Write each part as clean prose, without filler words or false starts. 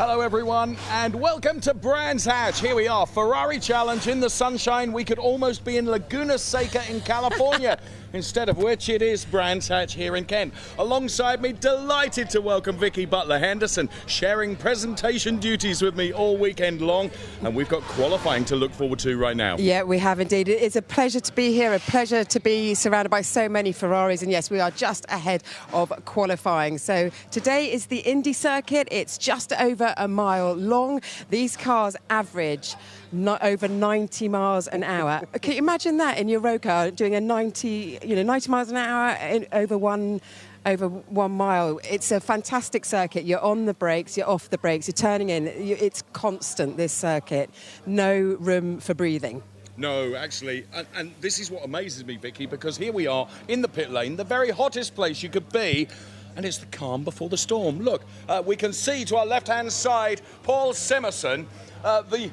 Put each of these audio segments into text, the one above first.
Hello everyone and welcome to Brands Hatch. Here we are, Ferrari Challenge in the sunshine. We could almost be in Laguna Seca in California. Instead of which it is Brands Hatch here in Kent. Alongside me, delighted to welcome Vicky Butler-Henderson, sharing presentation duties with me all weekend long. And we've got qualifying to look forward to right now. Yeah, we have indeed. It's a pleasure to be here, a pleasure to be surrounded by so many Ferraris. And yes, we are just ahead of qualifying. So today is the Indy circuit. It's just over a mile long. These cars average over 90 miles an hour. Can you imagine that in your road car, doing a 90 miles an hour over one mile? It's a fantastic circuit. You're on the brakes, you're off the brakes, you're turning in. It's constant, this circuit. No room for breathing. No, actually, and this is what amazes me, Vicky, because here we are in the pit lane, the very hottest place you could be, and it's the calm before the storm. Look, we can see to our left-hand side, Paul Simerson, the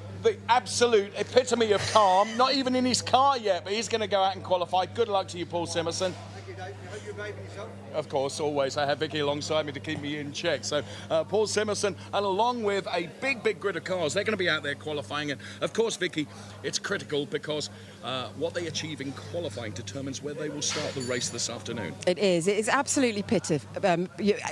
absolute epitome of calm, not even in his car yet, but he's going to go out and qualify. Good luck to you, Paul Simerson. Thank you, Dave. I hope you're behaving yourself. Of course, always. I have Vicky alongside me to keep me in check. So, Paul Simerson, and along with a big grid of cars, they're going to be out there qualifying. And, of course, Vicky, it's critical because what they achieve in qualifying determines where they will start the race this afternoon. It is. It is absolutely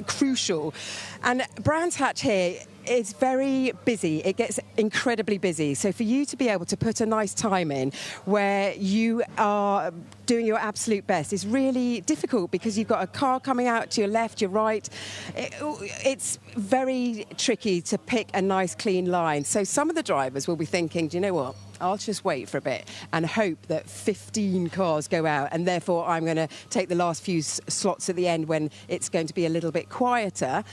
crucial. And Brands Hatch here is very busy. It gets incredibly busy. So for you to be able to put a nice time in where you are doing your absolute best is really difficult because you've got a car coming out to your left, your right. It's very tricky to pick a nice clean line. So some of the drivers will be thinking, do you know what? I'll just wait for a bit and hope that 15 cars go out, and therefore I'm going to take the last few slots at the end when it's going to be a little bit quieter.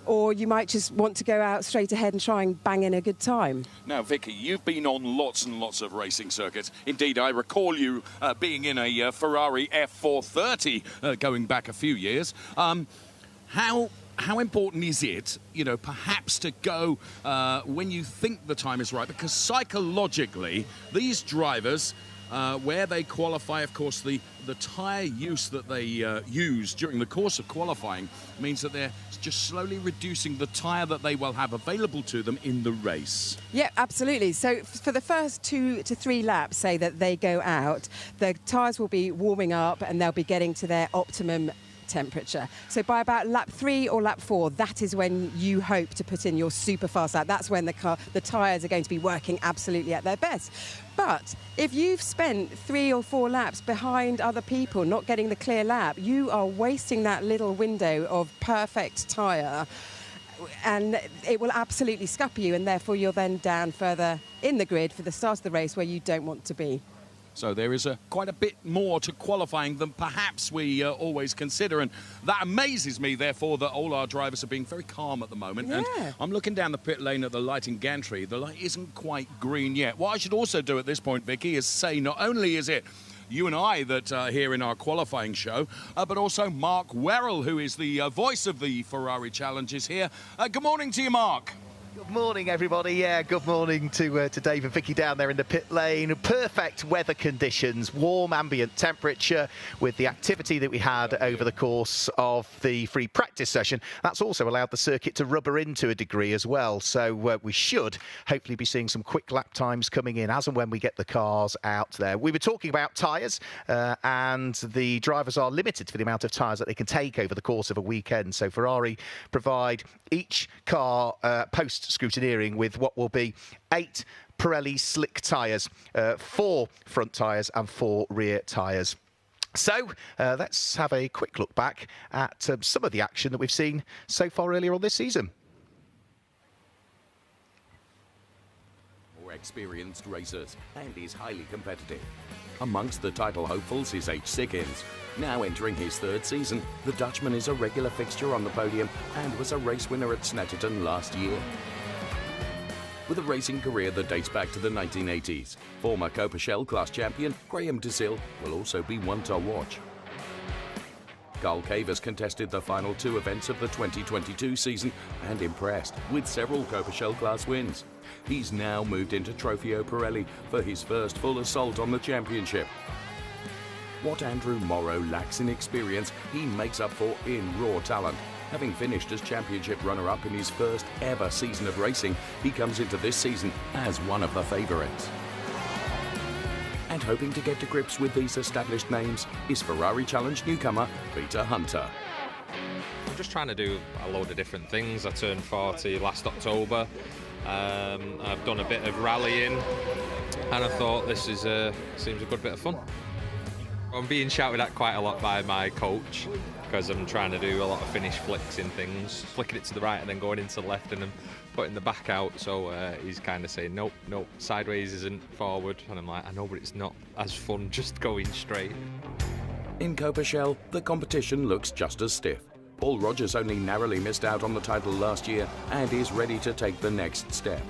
Or you might just want to go out straight ahead and try and bang in a good time. Now, Vicky, you've been on lots and lots of racing circuits. Indeed, I recall you being in a Ferrari F430 going back a few years. How important is it, perhaps to go when you think the time is right? Because psychologically, these drivers, where they qualify, of course, the tyre use that they use during the course of qualifying means that they're just slowly reducing the tyre that they will have available to them in the race. Yeah, absolutely. So for the first 2 to 3 laps, say that they go out, the tyres will be warming up and they'll be getting to their optimum temperature. So by about lap 3 or lap 4, that is when you hope to put in your super fast lap. That's when the tyres are going to be working absolutely at their best. But if you've spent 3 or 4 laps behind other people, not getting the clear lap, you are wasting that little window of perfect tyre, and it will absolutely scupper you, and therefore you're then down further in the grid for the start of the race where you don't want to be. So there is quite a bit more to qualifying than perhaps we always consider. And that amazes me, therefore, that all our drivers are being very calm at the moment. Yeah. And I'm looking down the pit lane at the lighting gantry. The light isn't quite green yet. What I should also do at this point, Vicky, is say not only is it you and I that are here in our qualifying show, but also Mark Werrell, who is the voice of the Ferrari Challenge, is here. Good morning to you, Mark. Good morning, everybody. Yeah, good morning to Dave and Vicky down there in the pit lane. Perfect weather conditions, warm ambient temperature with the activity that we had over the course of the free practice session. That's also allowed the circuit to rubber in to a degree as well. So we should hopefully be seeing some quick lap times coming in as and when we get the cars out there. We were talking about tyres and the drivers are limited for the amount of tyres that they can take over the course of a weekend. So Ferrari provide each car post-scrutineering with what will be 8 Pirelli slick tyres, 4 front tyres and 4 rear tyres. So let's have a quick look back at some of the action that we've seen so far earlier on this season. More experienced racers and is highly competitive. Amongst the title hopefuls is H. Siggins. Now entering his 3rd season, the Dutchman is a regular fixture on the podium and was a race winner at Snetterton last year. With a racing career that dates back to the 1980s, former Coppa Shell class champion Graham DeSille will also be one to watch. Carl Cavers contested the final 2 events of the 2022 season and impressed with several Coppa Shell class wins. He's now moved into Trofeo Pirelli for his first full assault on the championship. What Andrew Morrow lacks in experience, he makes up for in raw talent. Having finished as championship runner-up in his first ever season of racing, he comes into this season as one of the favourites. And hoping to get to grips with these established names is Ferrari Challenge newcomer Peter Hunter. I'm just trying to do a load of different things. I turned 40 last October. I've done a bit of rallying, and I thought this is seems a good bit of fun. I'm being shouted at quite a lot by my coach because I'm trying to do a lot of finish flicks in things, flicking it to the right and then going into the left and then putting the back out. So he's kind of saying, nope, sideways isn't forward. And I'm like, I know, but it's not as fun just going straight. In Coppa, the competition looks just as stiff. Paul Rogers only narrowly missed out on the title last year and is ready to take the next step.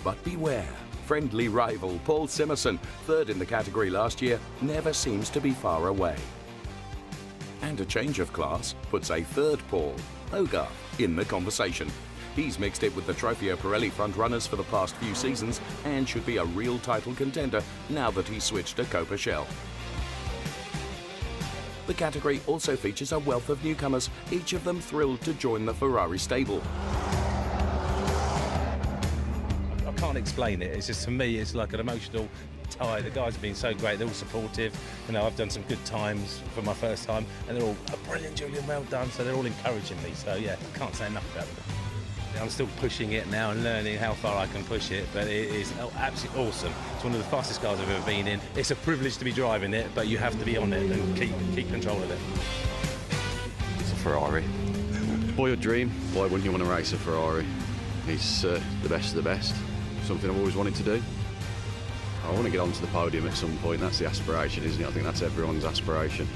But beware, friendly rival Paul Simerson, third in the category last year, never seems to be far away. And a change of class puts a third Paul, Hogarth, in the conversation. He's mixed it with the Trofeo Pirelli front-runners for the past few seasons and should be a real title contender now that he's switched to Coppa. The category also features a wealth of newcomers, each of them thrilled to join the Ferrari stable. I can't explain it. It's just, for me, it's like an emotional tie. The guys have been so great. They're all supportive. You know, I've done some good times for my first time, and they're all, oh, brilliant, Julian, well done. So they're all encouraging me. So yeah, I can't say enough about them. I'm still pushing it now and learning how far I can push it, but it is absolutely awesome. It's one of the fastest cars I've ever been in. It's a privilege to be driving it, but you have to be on it and keep control of it. It's a Ferrari. Boyhood dream. Why wouldn't you want to race a Ferrari? It's the best of the best. Something I've always wanted to do. I want to get onto the podium at some point. That's the aspiration, isn't it? I think that's everyone's aspiration.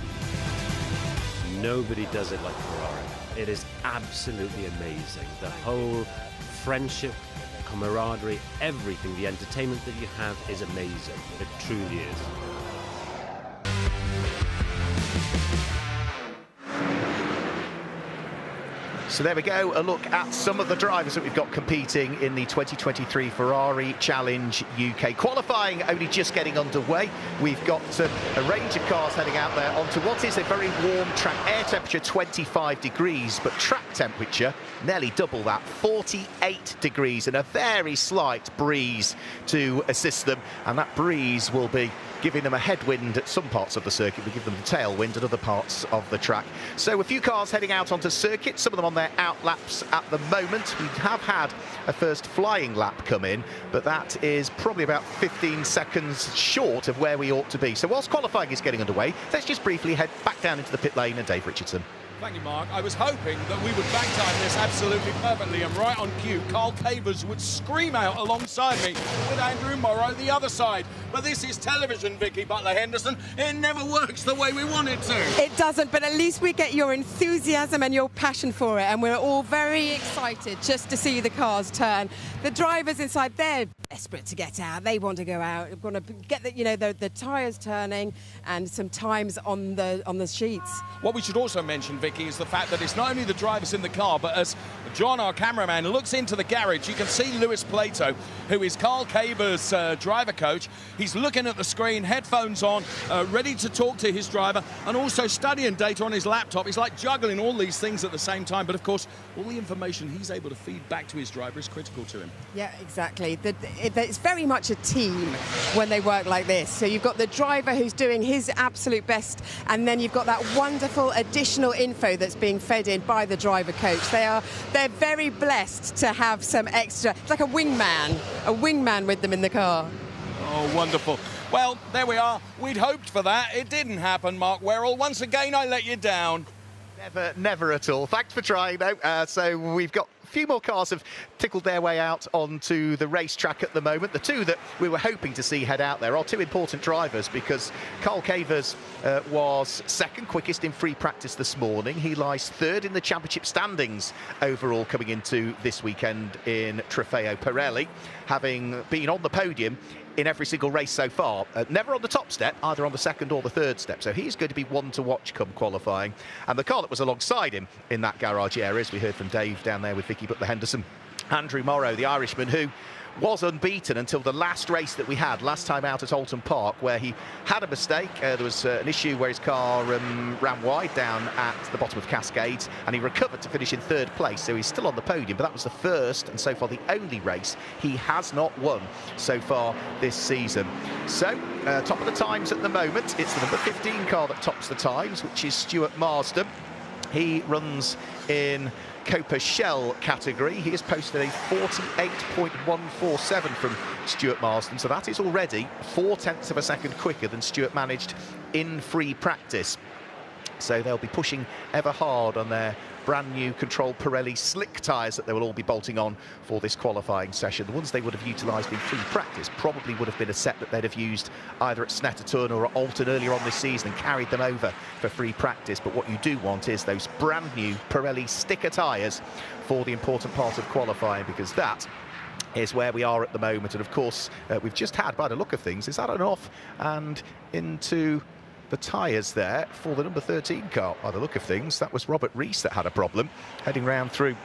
Nobody does it like Ferrari. It is absolutely amazing. The whole friendship, camaraderie, everything, the entertainment that you have is amazing. It truly is. So there we go, a look at some of the drivers that we've got competing in the 2023 Ferrari Challenge UK. Qualifying only just getting underway. We've got a range of cars heading out there onto what is a very warm track. Air temperature 25 degrees, but track temperature nearly double that, 48 degrees, and a very slight breeze to assist them. And that breeze will be giving them a headwind at some parts of the circuit, we give them a tailwind at other parts of the track. So a few cars heading out onto circuit, some of them on their out laps at the moment. We have had a first flying lap come in, but that is probably about 15 seconds short of where we ought to be. So whilst qualifying is getting underway, let's just briefly head back down into the pit lane and Dave Richardson. Thank you, Mark. I was hoping that we would back-time this absolutely perfectly, and right on cue, Carl Cavers would scream out alongside me with Andrew Morrow the other side. But this is television, Vicky Butler-Henderson. It never works the way we want it to. It doesn't, but at least we get your enthusiasm and your passion for it, and we're all very excited just to see the cars turn. The drivers inside, they're desperate to get out. They want to go out. They want to get the tyres turning and some times on the sheets. What we should also mention, Vicky, is the fact that it's not only the drivers in the car, but as John, our cameraman, looks into the garage, you can see Lewis Plato, who is Carl Cavers' driver coach. He's looking at the screen, headphones on, ready to talk to his driver, and also studying data on his laptop. He's like juggling all these things at the same time, but of course, all the information he's able to feed back to his driver is critical to him. Yeah, exactly. It's very much a team when they work like this. So you've got the driver who's doing his absolute best, and then you've got that wonderful additional info that's being fed in by the driver coach. They're very blessed to have some extra, it's like a wingman with them in the car. Oh, wonderful. Well, there we are. We'd hoped for that. It didn't happen, Mark Werrell. Once again, I let you down. Never at all. Thanks for trying, though. So we've got a few more cars have tickled their way out onto the racetrack at the moment. The two that we were hoping to see head out there are two important drivers, because Carl Cavers was second quickest in free practice this morning. He lies third in the championship standings overall coming into this weekend in Trofeo Pirelli, having been on the podium in every single race so far. Never on the top step, either on the second or the third step. So he's going to be one to watch come qualifying. And the car that was alongside him in that garage area, as we heard from Dave down there with Vicky Butler-Henderson, Andrew Morrow, the Irishman, who was unbeaten until the last race that we had last time out at Alton Park, where he had a mistake. There was an issue where his car ran wide down at the bottom of Cascades, and he recovered to finish in 3rd place, so he's still on the podium, but that was the first and so far the only race he has not won so far this season. So top of the times at the moment, it's the number 15 car that tops the times, which is Stuart Marsden. He runs in Coppa Shell category. He has posted a 48.147 from Stuart Marsden, so that is already 0.4 of a second quicker than Stuart managed in free practice. So they'll be pushing ever hard on their brand new controlled Pirelli slick tyres that they will all be bolting on for this qualifying session. The ones they would have utilised in free practice probably would have been a set that they'd have used either at Snetterton or at Alton earlier on this season and carried them over for free practice. But what you do want is those brand new Pirelli sticker tyres for the important part of qualifying, because that is where we are at the moment. And of course, we've just had, by the look of things, is that an off and into the tyres there for the number 13 car. By the look of things, that was Robert Rees that had a problem, heading round through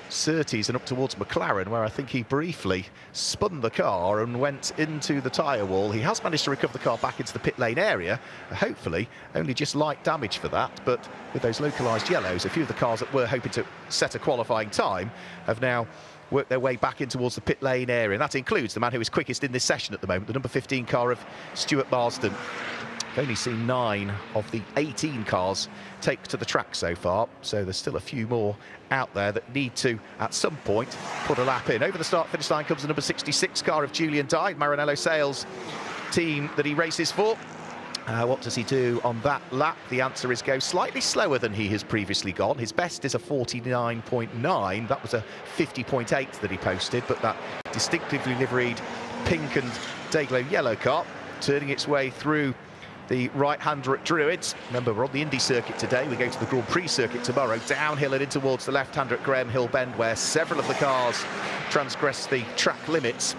Surtees and up towards McLaren, where I think he briefly spun the car and went into the tyre wall. He has managed to recover the car back into the pit lane area, hopefully only just light damage for that, but with those localised yellows, a few of the cars that were hoping to set a qualifying time have now work their way back in towards the pit lane area, and that includes the man who is quickest in this session at the moment, the number 15 car of Stuart Marsden. I've only seen 9 of the 18 cars take to the track so far, so there's still a few more out there that need to, at some point, put a lap in. Over the start-finish line comes the number 66 car of Julian Dye, Maranello Sales team that he races for. What does he do on that lap? The answer is go slightly slower than he has previously gone. His best is a 49.9. That was a 50.8 that he posted, but that distinctively liveried pink and day-glow yellow car turning its way through the right-hander at Druids. Remember, we're on the Indy circuit today. We go to the Grand Prix circuit tomorrow. Downhill and in towards the left-hander at Graham Hill Bend, where several of the cars transgressed the track limits,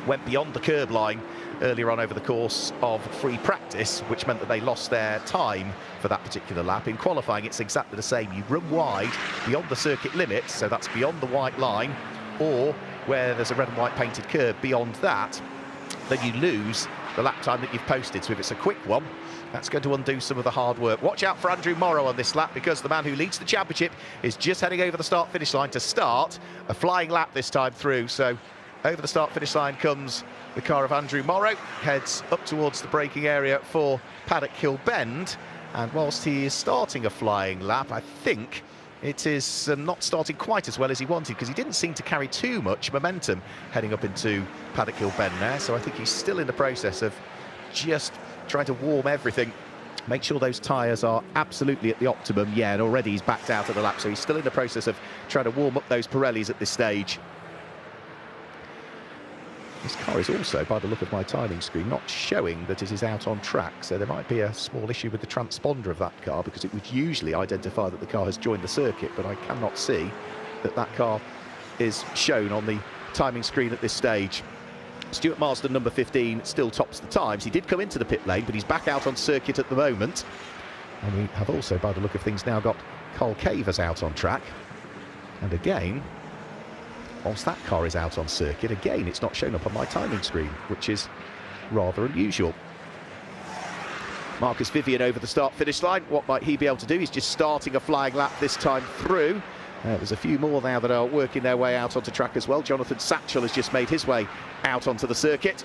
went beyond the curb line earlier on over the course of free practice, which meant that they lost their time for that particular lap. In qualifying, it's exactly the same. You run wide beyond the circuit limits, so that's beyond the white line, or where there's a red and white painted curb beyond that, then you lose the lap time that you've posted. So if it's a quick one, that's going to undo some of the hard work. Watch out for Andrew Morrow on this lap, because the man who leads the championship is just heading over the start-finish line to start a flying lap this time through. So over the start-finish line comes the car of Andrew Morrow, heads up towards the braking area for Paddock Hill Bend, and whilst he is starting a flying lap, I think it is not starting quite as well as he wanted, because he didn't seem to carry too much momentum heading up into Paddock Hill Bend there, so I think he's still in the process of just trying to warm everything, make sure those tyres are absolutely at the optimum. Yeah, and already he's backed out of the lap, so he's still in the process of trying to warm up those Pirellis at this stage. This car is also, by the look of my timing screen, not showing that it is out on track, so there might be a small issue with the transponder of that car, because it would usually identify that the car has joined the circuit, but I cannot see that that car is shown on the timing screen at this stage. Stuart Marsden, number 15, still tops the times. He did come into the pit lane, but he's back out on circuit at the moment. And we have also, by the look of things, now got Cole Cavers out on track. And again, whilst that car is out on circuit, again, it's not shown up on my timing screen, which is rather unusual. Marcus Vivian over the start-finish line. What might he be able to do? He's just starting a flying lap this time through. There's a few more now that are working their way out onto track as well. Jonathan Satchel has just made his way out onto the circuit.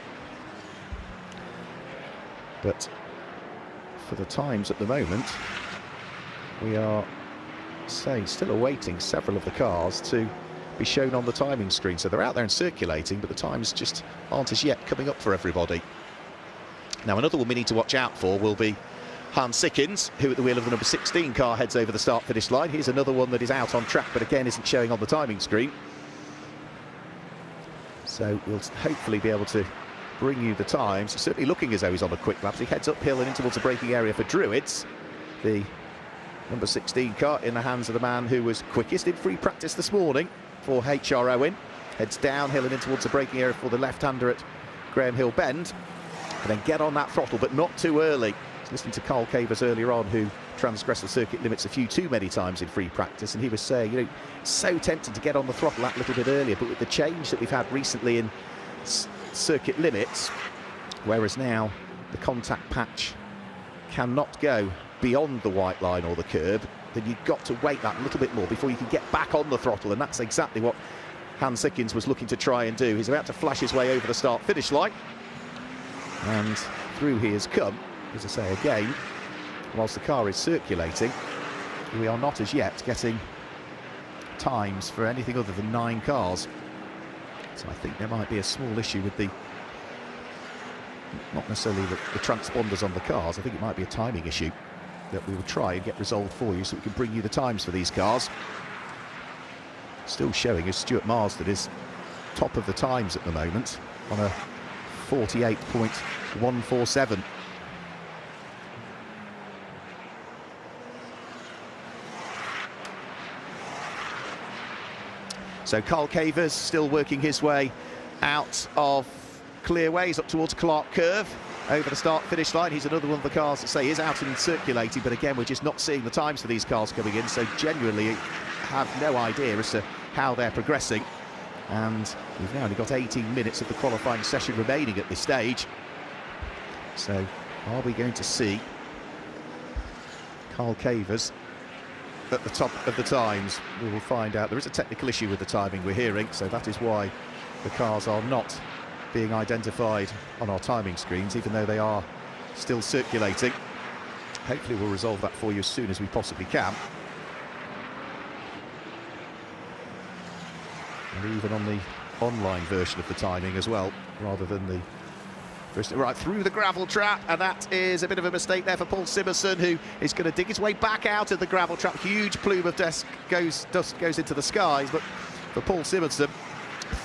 But for the times at the moment, we are still awaiting several of the cars to be shown on the timing screen. So they're out there and circulating, but the times just aren't as yet coming up for everybody. Now, another one we need to watch out for will be Hans Sickins, who at the wheel of the number 16 car heads over the start-finish line. Here's another one that is out on track, but again isn't showing on the timing screen. So we'll hopefully be able to bring you the times. He's certainly looking as though he's on a quick lap. He heads uphill and in towards the braking area for Druids. The number 16 car in the hands of the man who was quickest in free practice this morning for HR Owen. Heads downhill and in towards the braking area for the left-hander at Graham Hill Bend. And then get on that throttle, but not too early. listening to Carl Cavers earlier on, who transgressed the circuit limits a few too many times in free practice, and he was saying, you know, so tempted to get on the throttle that little bit earlier, but with the change that we've had recently in circuit limits, whereas now the contact patch cannot go beyond the white line or the curb, then you've got to wait that little bit more before you can get back on the throttle, and that's exactly what Hans Sickens was looking to try and do. He's about to flash his way over the start-finish line, and through he has come. As I say again, whilst the car is circulating, we are not as yet getting times for anything other than 9 cars. So I think there might be a small issue with the, not necessarily the transponders on the cars, I think it might be a timing issue that we will try and get resolved for you so we can bring you the times for these cars. Still showing as Stuart Marsden is top of the times at the moment on a 48.147. So Carl Cavers still working his way out of clearways up towards Clark Curve over the start-finish line. He's another one of the cars that say is out and circulating, but again, we're just not seeing the times for these cars coming in, so genuinely have no idea as to how they're progressing. And we've now only got 18 minutes of the qualifying session remaining at this stage. So are we going to see Carl Cavers at the top of the times? We will find out. There is a technical issue with the timing we're hearing, so that is why the cars are not being identified on our timing screens, even though they are still circulating. Hopefully we'll resolve that for you as soon as we possibly can. And even on the online version of the timing as well, rather than the first, right through the gravel trap, and that is a bit of a mistake there for Paul Simonson, who is going to dig his way back out of the gravel trap. Huge plume of dust goes into the skies, but for Paul Simonson,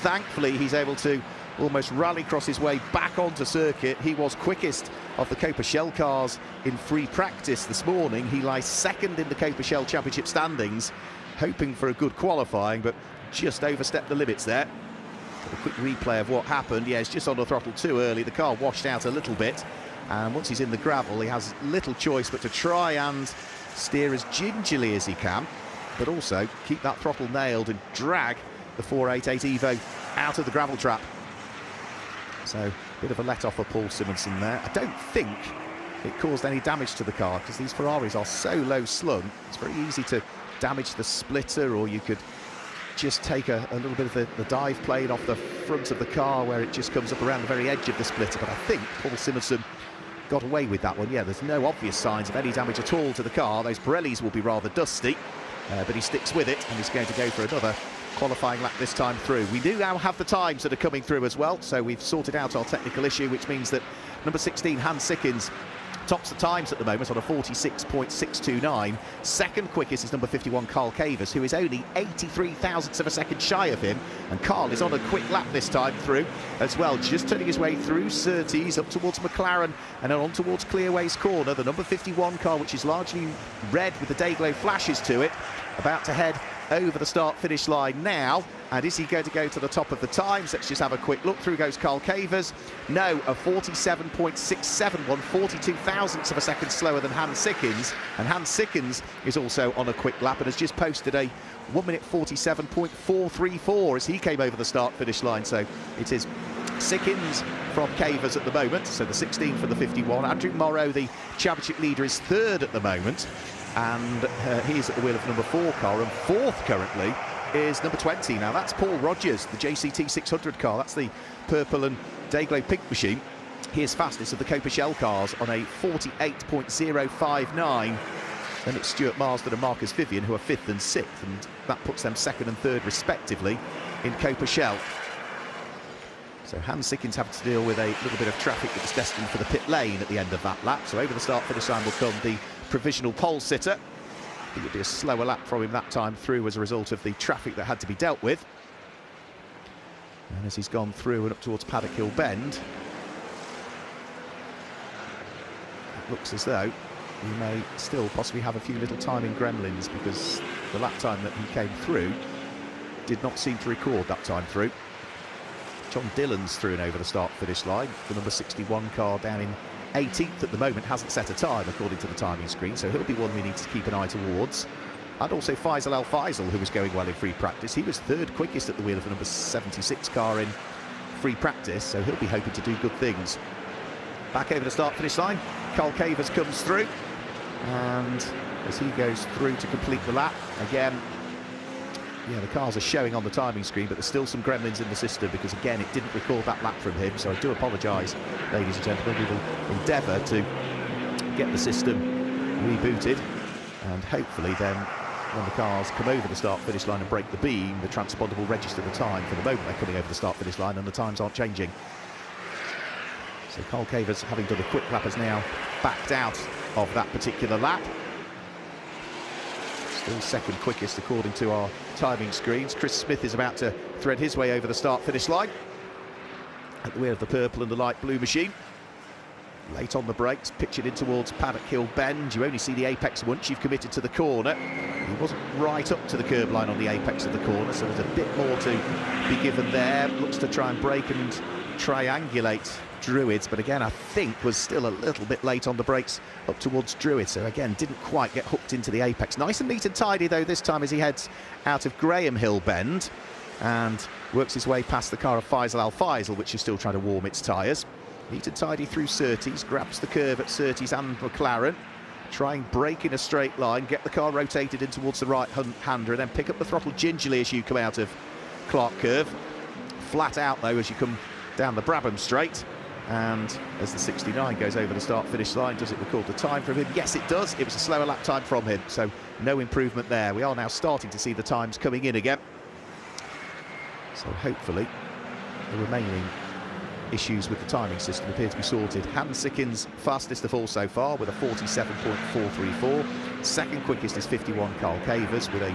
thankfully he's able to almost rally across his way back onto circuit. He was quickest of the Coppa Shell cars in free practice this morning. He lies second in the Coppa Shell Championship standings, hoping for a good qualifying, but just overstepped the limits there. A quick replay of what happened. Yeah, it's just on the throttle too early. The car washed out a little bit, and once he's in the gravel, he has little choice but to try and steer as gingerly as he can, but also keep that throttle nailed and drag the 488 Evo out of the gravel trap. So a bit of a let-off for Paul Simonson there. I don't think it caused any damage to the car, because these Ferraris are so low slung. It's very easy to damage the splitter, or you could just take a little bit of the dive plane off the front of the car where it just comes up around the very edge of the splitter. But I think Paul Simonson got away with that one. Yeah, there's no obvious signs of any damage at all to the car. Those Pirellis will be rather dusty, but he sticks with it, and he's going to go for another qualifying lap this time through. We do now have the times that are coming through as well, so we've sorted out our technical issue, which means that number 16 Hans Sickens tops the times at the moment on a 46.629. Second quickest is number 51 Carl Cavers, who is only 83 thousandths of a second shy of him, and Carl is on a quick lap this time through as well, just turning his way through Surtees up towards McLaren and then on towards Clearways Corner. The number 51 car, which is largely red with the day glow flashes to it, about to head over the start-finish line now. And is he going to go to the top of the times? Let's just have a quick look. Through goes Carl Cavers. No, a 47.671, 42 thousandths of a second slower than Hans Sickens. And Hans Sickens is also on a quick lap and has just posted a 1 minute 47.434 as he came over the start-finish line. So it is Sickens from Cavers at the moment. So the 16 for the 51. Andrew Morrow, the championship leader, is third at the moment. And he's at the wheel of number 4 car, and fourth currently is number 20. Now that's Paul Rogers, the JCT 600 car. That's the purple and Dayglow pink machine. He is fastest of the Coppa Shell cars on a 48.059. Then it's Stuart Marsden and Marcus Vivian who are 5th and 6th, and that puts them 2nd and 3rd respectively in Coppa Shell. So Hans Sickens having to deal with a little bit of traffic that was destined for the pit lane at the end of that lap. So over the start-finish line will come the provisional pole sitter. I think it'll be a slower lap from him that time through as a result of the traffic that had to be dealt with. And as he's gone through and up towards Paddock Hill Bend, it looks as though he may still possibly have a few little timing gremlins, because the lap time that he came through did not seem to record that time through. John Dillon's through and over the start-finish line. The number 61 car down in 18th at the moment, hasn't set a time according to the timing screen, so he'll be one we need to keep an eye towards. And also Faisal Al Faisal, who was going well in free practice. He was third quickest at the wheel of the number 76 car in free practice, so he'll be hoping to do good things. Back over the start-finish line, Carl Cavers comes through, and as he goes through to complete the lap, again, yeah, the cars are showing on the timing screen, but there's still some gremlins in the system because, again, it didn't record that lap from him, so I do apologise, ladies and gentlemen. We will endeavour to get the system rebooted, and hopefully then, when the cars come over the start-finish line and break the beam, the transponder will register the time. For the moment, they're coming over the start-finish line and the times aren't changing. So Carl Cavers, having done a quick lap, has now backed out of that particular lap. Still second quickest according to our timing screens. Chris Smith is about to thread his way over the start-finish line at the wheel of the purple and the light blue machine. Late on the brakes, pictured in towards Paddock Hill Bend. You only see the apex once you've committed to the corner. He wasn't right up to the curb line on the apex of the corner, so there's a bit more to be given there. Looks to try and brake and triangulate Druids, but again I think was still a little bit late on the brakes up towards Druid, so again didn't quite get hooked into the apex. Nice and neat and tidy though this time as he heads out of Graham Hill Bend and works his way past the car of Faisal Al Faisal, which is still trying to warm its tyres. Neat and tidy through Surtees, grabs the curve at Surtees and McLaren, try and brake in a straight line, get the car rotated in towards the right-hander and then pick up the throttle gingerly as you come out of Clark Curve. Flat out though as you come down the Brabham straight, and as the 69 goes over the start-finish line, does it record the time from him? Yes, it does. It was a slower lap time from him, so no improvement there. We are now starting to see the times coming in again. So hopefully the remaining issues with the timing system appear to be sorted. Hans Sickins fastest of all so far with a 47.434. Second quickest is 51 Carl Cavers with a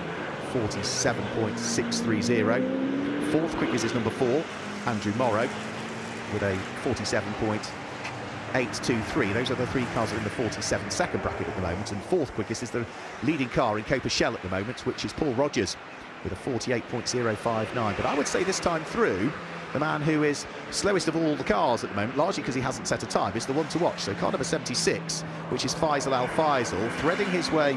47.630. Fourth quickest is number 4 Andrew Morrow with a 47.823. Those are the three cars that are in the 47-second bracket at the moment, and fourth quickest is the leading car in Coppa Shell at the moment, which is Paul Rogers with a 48.059. But I would say this time through, the man who is slowest of all the cars at the moment, largely because he hasn't set a time, is the one to watch. So car number 76, which is Faisal Al Faisal, threading his way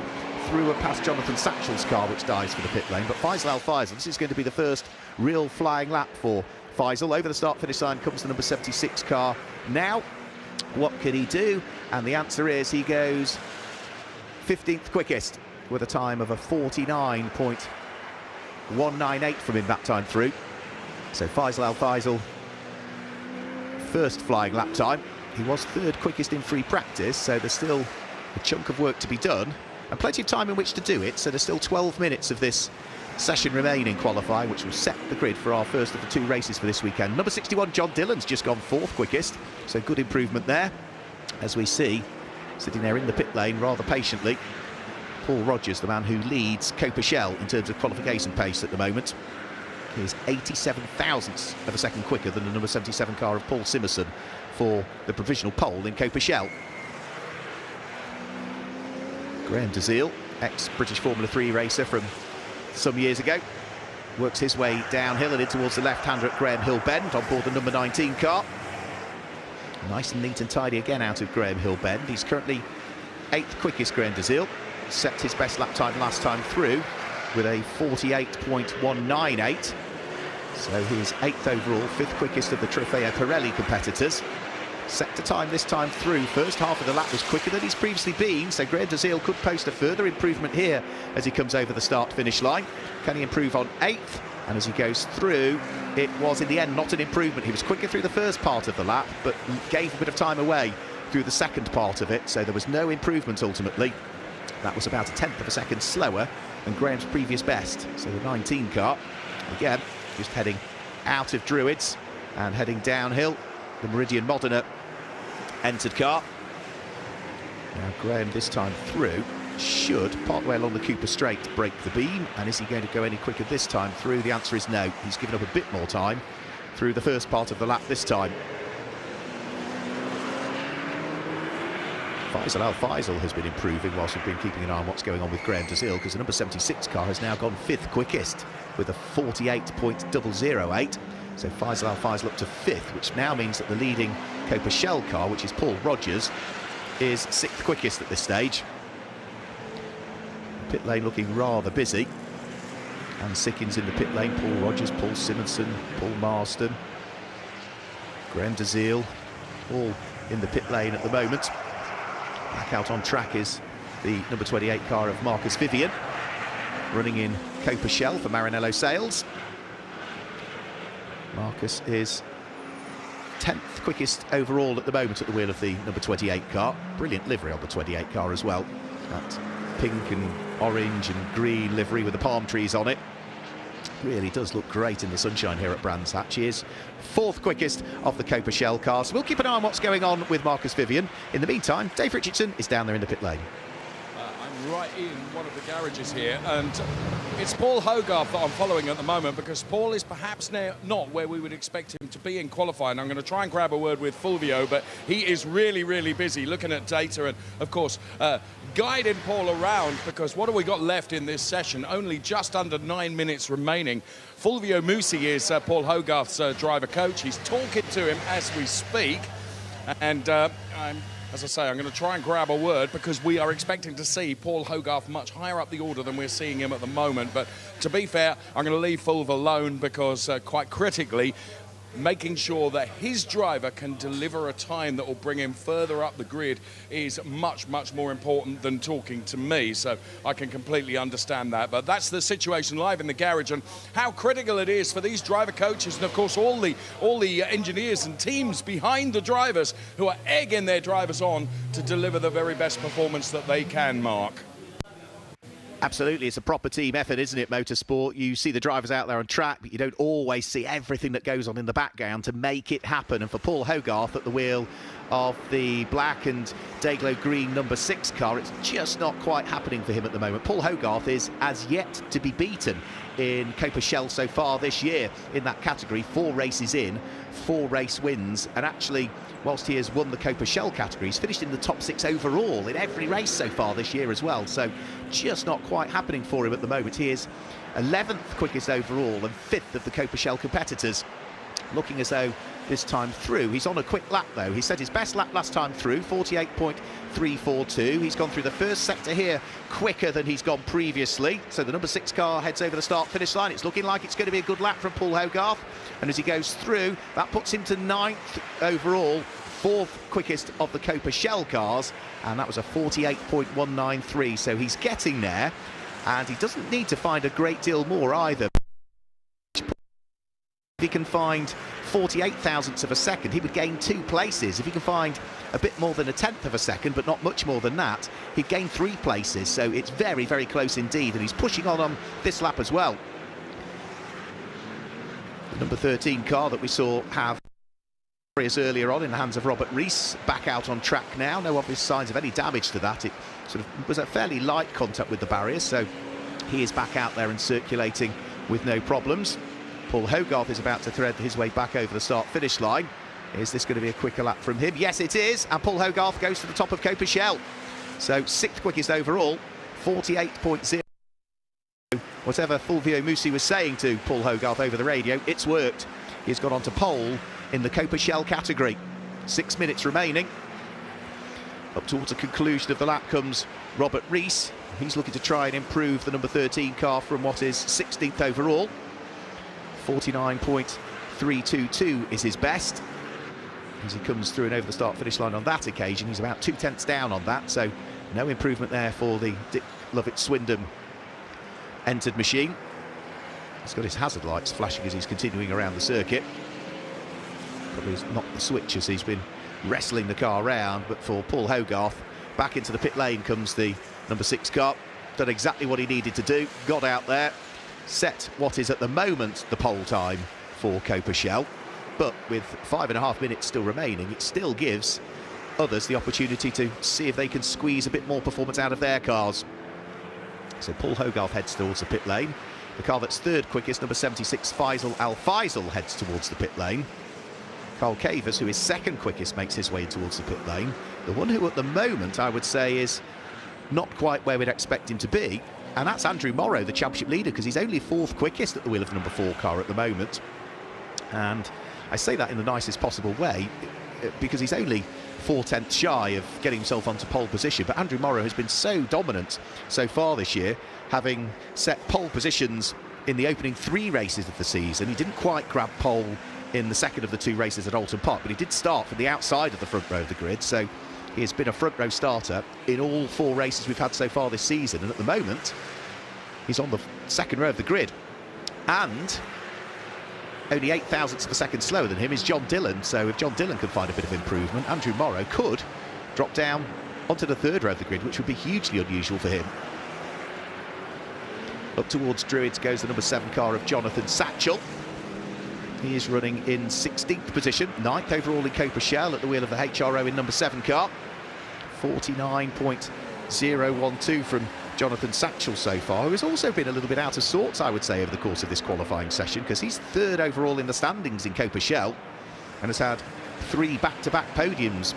through and past Jonathan Satchel's car, which dies for the pit lane. But Faisal Al Faisal, this is going to be the first real flying lap for Faisal. Over the start-finish line comes the number 76 car. Now, what can he do? And the answer is he goes 15th quickest with a time of a 49.198 from him that time through. So Faisal Al Faisal, first flying lap time. He was third quickest in free practice, so there's still a chunk of work to be done and plenty of time in which to do it. So there's still 12 minutes of this session remaining qualifying, which will set the grid for our first of the 2 races for this weekend. Number 61 John Dillon's just gone 4th quickest, so good improvement there. As we see, sitting there in the pit lane rather patiently, Paul Rogers, the man who leads Coppa Shell in terms of qualification pace at the moment. He's 87 thousandths of a second quicker than the number 77 car of Paul Simerson for the provisional pole in Coppa Shell. Graham DeZiel, ex-British Formula 3 racer from some years ago, works his way downhill and in towards the left-hander at Graham Hill Bend on board the number 19 car. Nice and neat and tidy again out of Graham Hill Bend. He's currently 8th quickest, Graham DeZiel. Set his best lap time last time through with a 48.198. So he is 8th overall, 5th quickest of the Trofeo Pirelli competitors. Set to time this time through. First half of the lap was quicker than he's previously been, so Graham DeZiel could post a further improvement here as he comes over the start-finish line. Can he improve on 8th? And as he goes through, it was in the end not an improvement. He was quicker through the first part of the lap, but gave a bit of time away through the second part of it, so there was no improvement ultimately. That was about a 10th of a second slower than Graham's previous best. So the 19 car, again, just heading out of Druids and heading downhill. The Meridian Modena entered car. Now Graham this time through should, partway along the Cooper Straight, break the beam. And is he going to go any quicker this time through? The answer is no. He's given up a bit more time through the first part of the lap this time. Faisal Al Faisal has been improving whilst we've been keeping an eye on what's going on with Graham DeZiel, because the number 76 car has now gone 5th quickest with a 48.008. So Faisal Al Faisal up to 5th, which now means that the leading Coppa Shell car, which is Paul Rogers, is 6th quickest at this stage. Pit lane looking rather busy. And Sickins in the pit lane, Paul Rogers, Paul Simonson, Paul Marston, Graham DeZiel, all in the pit lane at the moment. Back out on track is the number 28 car of Marcus Vivian, running in Coppa Shell for Maranello Sales. Marcus is 10th quickest overall at the moment at the wheel of the number 28 car. Brilliant livery on the 28 car as well. That pink and orange and green livery with the palm trees on it. Really does look great in the sunshine here at Brands Hatch. He is 4th quickest of the Coppa Shell cars. So we'll keep an eye on what's going on with Marcus Vivian. In the meantime, Dave Richardson is down there in the pit lane. I'm right in one of the garages here, and it's Paul Hogarth that I'm following at the moment, because Paul is perhaps now not where we would expect him to be in qualifying. I'm going to try and grab a word with Fulvio, but he is really, really busy looking at data and, of course, guiding Paul around, because what have we got left in this session? Only just under 9 minutes remaining. Fulvio Musi is Paul Hogarth's driver coach. He's talking to him as we speak, and as I say, I'm going to try and grab a word, because we are expecting to see Paul Hogarth much higher up the order than we're seeing him at the moment. But to be fair, I'm going to leave Fulv alone, because quite critically, making sure that his driver can deliver a time that will bring him further up the grid is much, much more important than talking to me. So I can completely understand that. But that's the situation live in the garage, and how critical it is for these driver coaches and, of course, all the engineers and teams behind the drivers who are egging their drivers on to deliver the very best performance that they can, Mark. Absolutely, it's a proper team effort, isn't it, motorsport? You see the drivers out there on track, but you don't always see everything that goes on in the background to make it happen. And for Paul Hogarth at the wheel of the black and Dayglow green number 6 car, it's just not quite happening for him at the moment. Paul Hogarth is as yet to be beaten in Coppa Shell so far this year in that category. 4 races in, 4 race wins, and actually, whilst he has won the Coppa Shell category, he's finished in the top 6 overall in every race so far this year as well. So just not quite happening for him at the moment. He is 11th quickest overall and 5th of the Coppa Shell competitors. Looking as though this time through, he's on a quick lap though. He set his best lap last time through, 48.342. He's gone through the first sector here quicker than he's gone previously. So the number 6 car heads over the start-finish line. It's looking like it's going to be a good lap from Paul Hogarth. And as he goes through, that puts him to 9th overall, 4th quickest of the Coppa Shell cars. And that was a 48.193. So he's getting there. And he doesn't need to find a great deal more either. If he can find 48 thousandths of a second, he would gain 2 places. If he can find a bit more than a tenth of a second, but not much more than that, he'd gain 3 places. So it's very, very close indeed, and he's pushing on this lap as well. The number 13 car that we saw have earlier on in the hands of Robert Rees, back out on track now. No obvious signs of any damage to that. It sort of was a fairly light contact with the barriers, so he is back out there and circulating with no problems. Paul Hogarth is about to thread his way back over the start-finish line. Is this going to be a quicker lap from him? Yes, it is. And Paul Hogarth goes to the top of Coppa Shell. So 6th quickest overall, 48.0. Whatever Fulvio Musi was saying to Paul Hogarth over the radio, it's worked. He's gone on to pole in the Coppa Shell category. 6 minutes remaining. Up towards the conclusion of the lap comes Robert Rees. He's looking to try and improve the number 13 car from what is 16th overall. 49.322 is his best. As he comes through and over the start-finish line on that occasion, he's about 2 tenths down on that, so no improvement there for the Dick Lovett-Swindon entered machine. He's got his hazard lights flashing as he's continuing around the circuit. Probably not the switch as he's been wrestling the car round, but for Paul Hogarth, back into the pit lane comes the number 6 car. Done exactly what he needed to do, got out there, set what is at the moment the pole time for Coppa Shell, but with 5.5 minutes still remaining, it still gives others the opportunity to see if they can squeeze a bit more performance out of their cars. So Paul Hogarth heads towards the pit lane. The car that's 3rd quickest, number 76, Faisal Al Faisal, heads towards the pit lane. Carl Cavers, who is 2nd quickest, makes his way towards the pit lane. The one who at the moment I would say is not quite where we'd expect him to be, and that's Andrew Morrow, the championship leader, because he's only 4th quickest at the wheel of the number 4 car at the moment. And I say that in the nicest possible way. because he's only 4/10 shy of getting himself onto pole position. But Andrew Morrow has been so dominant so far this year, having set pole positions in the opening 3 races of the season. He didn't quite grab pole in the second of the 2 races at Alton Park, but he did start from the outside of the front row of the grid, so he has been a front row starter in all 4 races we've had so far this season, and at the moment he's on the second row of the grid. And only 8 thousandths of a second slower than him is John Dillon, so if John Dillon can find a bit of improvement, Andrew Morrow could drop down onto the third row of the grid, which would be hugely unusual for him. Up towards Druids goes the number 7 car of Jonathan Satchell. He is running in 16th position, 9th overall in Coppa Shell at the wheel of the HRO in number 7 car. 49.012 from Jonathan Satchell so far, who has also been a little bit out of sorts, I would say, over the course of this qualifying session, because he's 3rd overall in the standings in Coppa Shell and has had 3 back-to-back podiums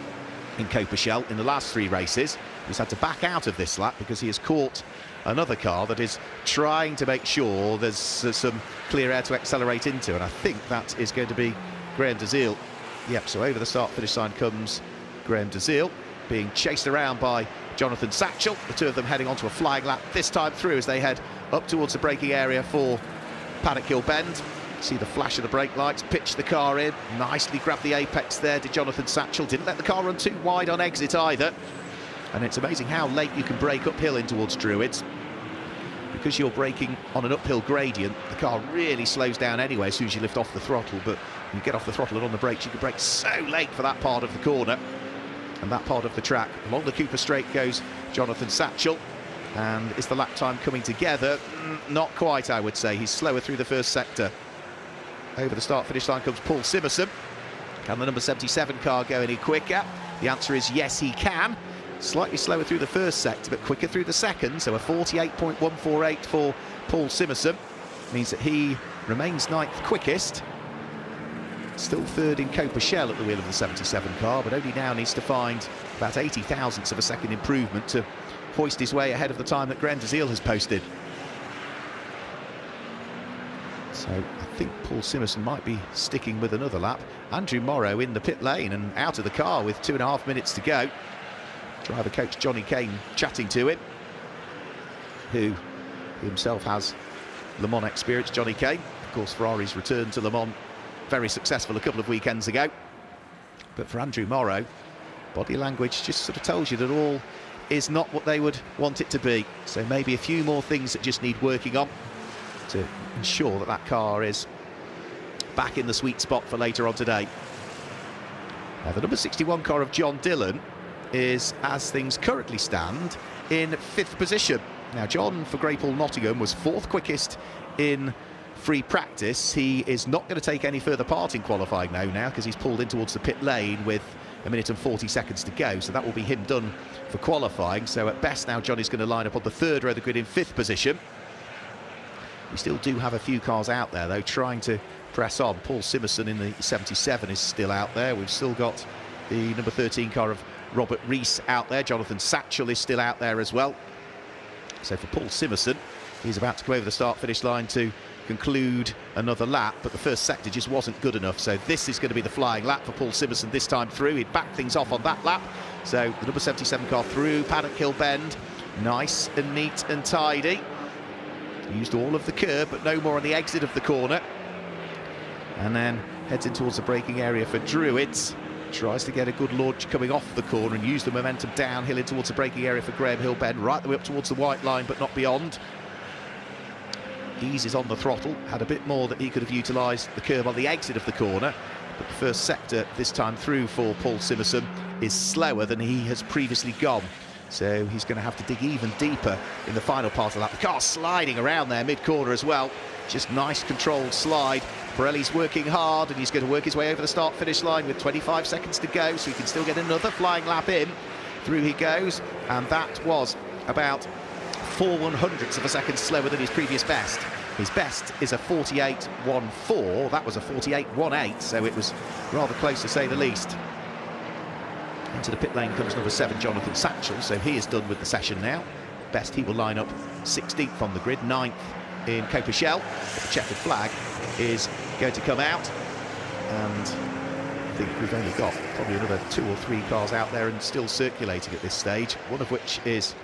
in Coppa Shell in the last 3 races. He's had to back out of this lap because he has caught another car that is trying to make sure there's some clear air to accelerate into, and I think that is going to be Graham Dezeal. Yep, so over the start-finish line comes Graham Dezeal, being chased around by Jonathan Satchell. The 2 of them heading onto a flying lap this time through as they head up towards the braking area for Paddock Hill Bend. See the flash of the brake lights, pitch the car in, nicely grabbed the apex there, did Jonathan Satchell. Didn't let the car run too wide on exit either. And it's amazing how late you can brake uphill in towards Druids. Because you're braking on an uphill gradient, the car really slows down anyway as soon as you lift off the throttle, but when you get off the throttle and on the brakes, you can brake so late for that part of the corner and that part of the track. Along the Cooper Straight goes Jonathan Satchell, and is the lap time coming together? Not quite, I would say. He's slower through the first sector. Over the start-finish line comes Paul Simerson. Can the number 77 car go any quicker? The answer is yes, he can. Slightly slower through the first sector, but quicker through the second, so a 48.148 for Paul Simerson means that he remains 9th quickest. Still 3rd in Coppa Shell at the wheel of the 77 car, but only now needs to find about 80 thousandths of a second improvement to hoist his way ahead of the time that Graham Dezeal has posted. So I think Paul Simerson might be sticking with another lap. Andrew Morrow in the pit lane and out of the car with 2.5 minutes to go. Driver coach Johnny Kane chatting to him, who himself has Le Mans experience. Johnny Kane, of course, Ferrari's return to Le Mans, very successful a couple of weekends ago. But for Andrew Morrow, body language just sort of tells you that all is not what they would want it to be. So maybe a few more things that just need working on to ensure that that car is back in the sweet spot for later on today. Now, the number 61 car of John Dillon is, as things currently stand, in 5th position. Now, John for Greypool Nottingham was 4th quickest in free practice. He is not going to take any further part in qualifying now because he's pulled in towards the pit lane with 1 minute and 40 seconds to go, so that will be him done for qualifying. So at best now Johnny's going to line up on the 3rd row of the grid in 5th position. We still do have a few cars out there though trying to press on. Paul Simerson in the 77 is still out there. We've still got the number 13 car of Robert Rees out there. Jonathan Satchell is still out there as well. So for Paul Simerson, he's about to go over the start-finish line to conclude another lap, but the first sector just wasn't good enough. So this is going to be the flying lap for Paul Simerson this time through. He'd backed things off on that lap. So the number 77 car through Paddock Hill Bend, nice and neat and tidy. Used all of the curb, but no more on the exit of the corner. And then heads in towards the braking area for Druids. Tries to get a good launch coming off the corner and use the momentum downhill in towards the braking area for Graham Hill Bend, right the way up towards the white line, but not beyond. Eases on the throttle, had a bit more that he could have utilised the curb on the exit of the corner, but the first sector this time through for Paul Simerson is slower than he has previously gone. So he's going to have to dig even deeper in the final part of that. The car's sliding around there mid-corner as well. Just nice controlled slide. Pirelli's working hard and he's going to work his way over the start-finish line with 25 seconds to go, so he can still get another flying lap in. Through he goes, and that was about 4/100ths of a second slower than his previous best. His best is a 48.14. That was a 48.18, so it was rather close to say the least. Into the pit lane comes number 7, Jonathan Satchell, so he is done with the session now. Best he will line up 16th on the grid, 9th in Coppa Shell. The checkered flag is going to come out, and think we've only got probably another 2 or 3 cars out there and still circulating at this stage, one of which is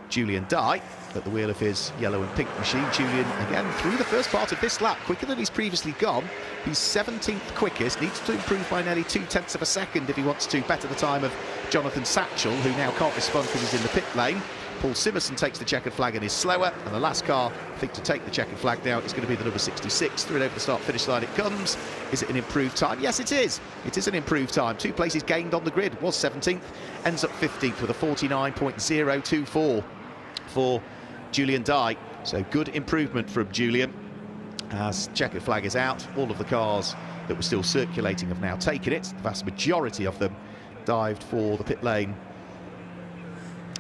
Julian Dye at the wheel of his yellow and pink machine. Julian, again, through the first part of this lap, quicker than he's previously gone. He's 17th quickest, needs to improve by nearly 0.2 of a second if he wants to better the time of Jonathan Satchel, who now can't respond because he's in the pit lane. Paul Simerson takes the checkered flag and is slower, and the last car, I think, to take the checkered flag now is going to be the number 66. Through and over the start-finish line it comes. Is it an improved time? Yes, it is. It is an improved time. 2 places gained on the grid. Was 17th, ends up 15th with a 49.024 for Julian Dye. So good improvement from Julian. As checkered flag is out, all of the cars that were still circulating have now taken it. The vast majority of them dived for the pit lane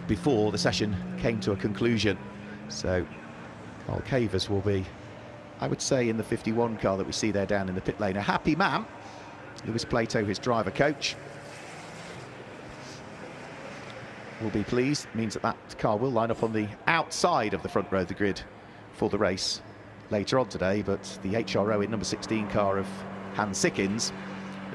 before the session came to a conclusion. So Carl Cavers will be, I would say, in the 51 car that we see there down in the pit lane. A happy man. Lewis Plato, his driver coach, will be pleased. It means that that car will line up on the outside of the front row of the grid for the race later on today, but the HRO in number 16 car of Hans Sickins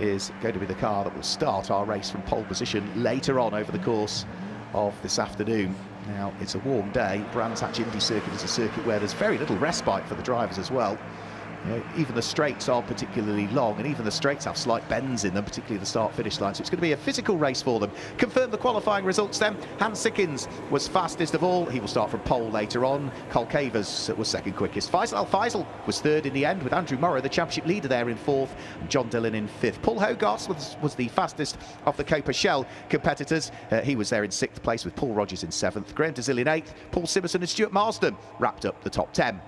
is going to be the car that will start our race from pole position later on over the course of this afternoon. Now, it's a warm day. Brands Hatch Indy Circuit is a circuit where there's very little respite for the drivers as well. You know, even the straights aren't particularly long, and even the straights have slight bends in them, particularly the start-finish line. So it's going to be a physical race for them. Confirm the qualifying results then. Hans Sickins was fastest of all. He will start from pole later on. Carl Cavers was second quickest. Faisal Al-Faisal was third in the end, with Andrew Morrow, the championship leader, there in fourth, and John Dillon in fifth. Paul Hogarth was the fastest of the Coppa Shell competitors. He was there in sixth place, with Paul Rogers in seventh. Graham Dazil in eighth. Paul Simerson and Stuart Marsden wrapped up the top 10.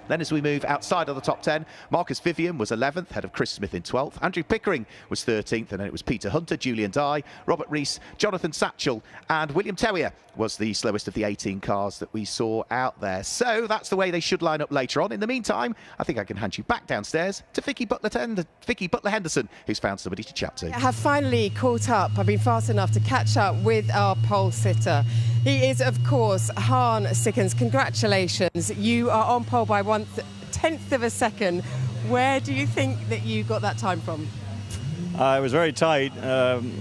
Then as we move outside of the top 10, Marcus Vivian was 11th, ahead of Chris Smith in 12th. Andrew Pickering was 13th, and then it was Peter Hunter, Julian Dye, Robert Rees, Jonathan Satchel, and William Terrier was the slowest of the 18 cars that we saw out there. So that's the way they should line up later on. In the meantime, I think I can hand you back downstairs to Vicky Butler-Henderson, who's found somebody to chat to. I have finally caught up. I've been fast enough to catch up with our pole sitter. He is, of course, Hans Sickins. Congratulations. You are on pole by 1/10 of a second. Where do you think that you got that time from? It was very tight,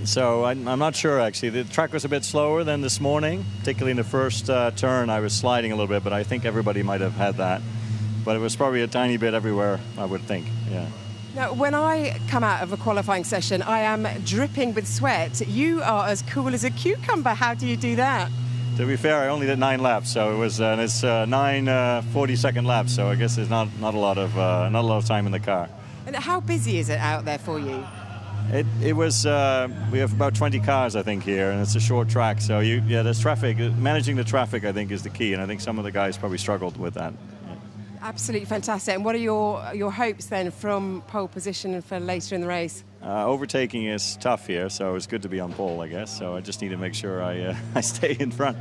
so I'm not sure, actually. The track was a bit slower than this morning, particularly in the first turn. I was sliding a little bit, but I think everybody might have had that. But it was probably a tiny bit everywhere, I would think, yeah. Now, when I come out of a qualifying session, I am dripping with sweat. You are as cool as a cucumber. How do you do that? To be fair, I only did 9 laps, so it was it's 9 40-second laps. So I guess there's not a lot of time in the car. And how busy is it out there for you? It was. We have about 20 cars, I think, here, and it's a short track. So there's traffic. Managing the traffic, I think, is the key, and I think some of the guys probably struggled with that. Absolutely fantastic. And what are your hopes then from pole position and for later in the race? Overtaking is tough here, so it's good to be on pole, I guess. So I just need to make sure I stay in front.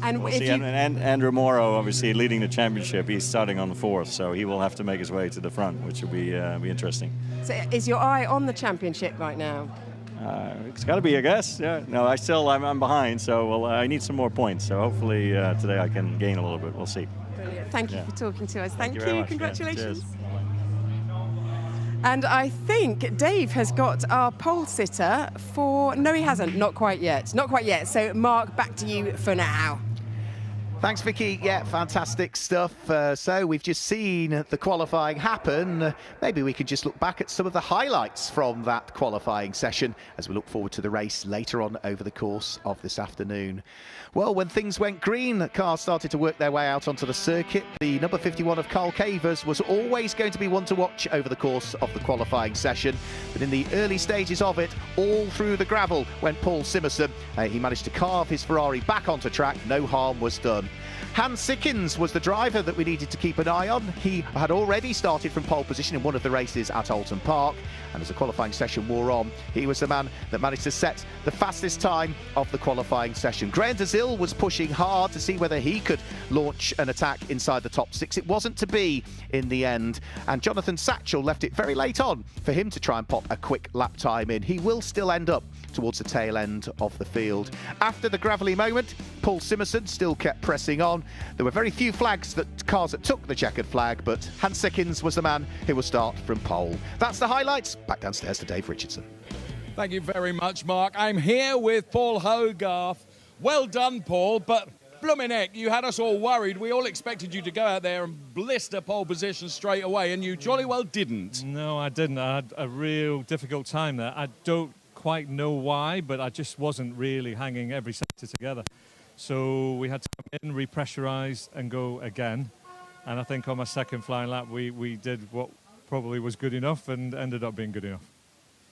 And we'll see. And Andrew Morrow, obviously leading the championship, he's starting on the 4th, so he will have to make his way to the front, which will be interesting. So is your eye on the championship right now? It's got to be, I guess. Yeah. No, I'm behind, so I need some more points. So hopefully today I can gain a little bit. We'll see. Brilliant. Thank you for talking to us. Thank you. Very much. Congratulations. Yeah. And I think Dave has got our pole sitter for... No, he hasn't. Not quite yet. Not quite yet. So, Mark, back to you for now. Thanks, Vicky. Yeah, fantastic stuff. So we've just seen the qualifying happen. Maybe we could just look back at some of the highlights from that qualifying session as we look forward to the race later on over the course of this afternoon. Well, when things went green, the cars started to work their way out onto the circuit. The number 51 of Carl Cavers was always going to be one to watch over the course of the qualifying session. But in the early stages of it, all through the gravel went Paul Simerson. He managed to carve his Ferrari back onto track. No harm was done. Hans Sickins was the driver that we needed to keep an eye on. He had already started from pole position in one of the races at Alton Park, and as the qualifying session wore on, he was the man that managed to set the fastest time of the qualifying session. Graham Dazil was pushing hard to see whether he could launch an attack inside the top 6. It wasn't to be in the end, and Jonathan Satchel left it very late on for him to try and pop a quick lap time in. He will still end up towards the tail end of the field. After the gravelly moment, Paul Simerson still kept pressing pressing on. There were very few cars that took the checkered flag, but Hans Sickens was the man who will start from pole. That's the highlights. Back downstairs to Dave Richardson. Thank you very much, Mark. I'm here with Paul Hogarth. Well done, Paul, but blooming heck, you had us all worried. We all expected you to go out there and blister pole position straight away, and you jolly well didn't. No, I didn't. I had a real difficult time there. I don't quite know why, but I just wasn't really hanging every sector together. So we had to come in, repressurise and go again. And I think on my second flying lap, we did what probably was good enough and ended up being good enough.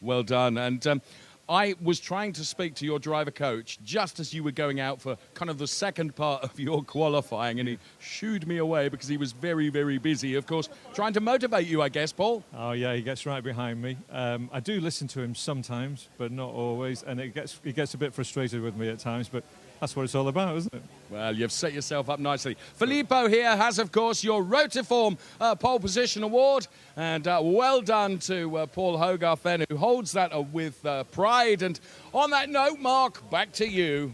Well done. And I was trying to speak to your driver coach just as you were going out for kind of the second part of your qualifying, and he shooed me away because he was very, very busy, of course, trying to motivate you, I guess, Paul. Oh, yeah, he gets right behind me. I do listen to him sometimes, but not always, and he gets a bit frustrated with me at times, but that's what it's all about, isn't it? Well, you've set yourself up nicely. Filippo here has, of course, your Rotiform pole position award. And well done to Paul Hogarth then, who holds that with pride. And on that note, Mark, back to you.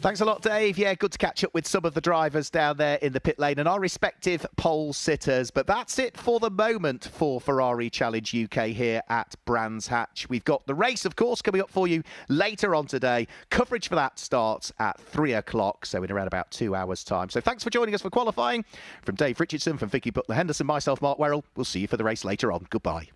Thanks a lot, Dave. Yeah, good to catch up with some of the drivers down there in the pit lane and our respective pole sitters. But that's it for the moment for Ferrari Challenge UK here at Brands Hatch. We've got the race, of course, coming up for you later on today. Coverage for that starts at 3 o'clock, so in around about 2 hours' time. So thanks for joining us for qualifying. From Dave Richardson, from Vicky Butler-Henderson, myself, Mark Werrell. We'll see you for the race later on. Goodbye.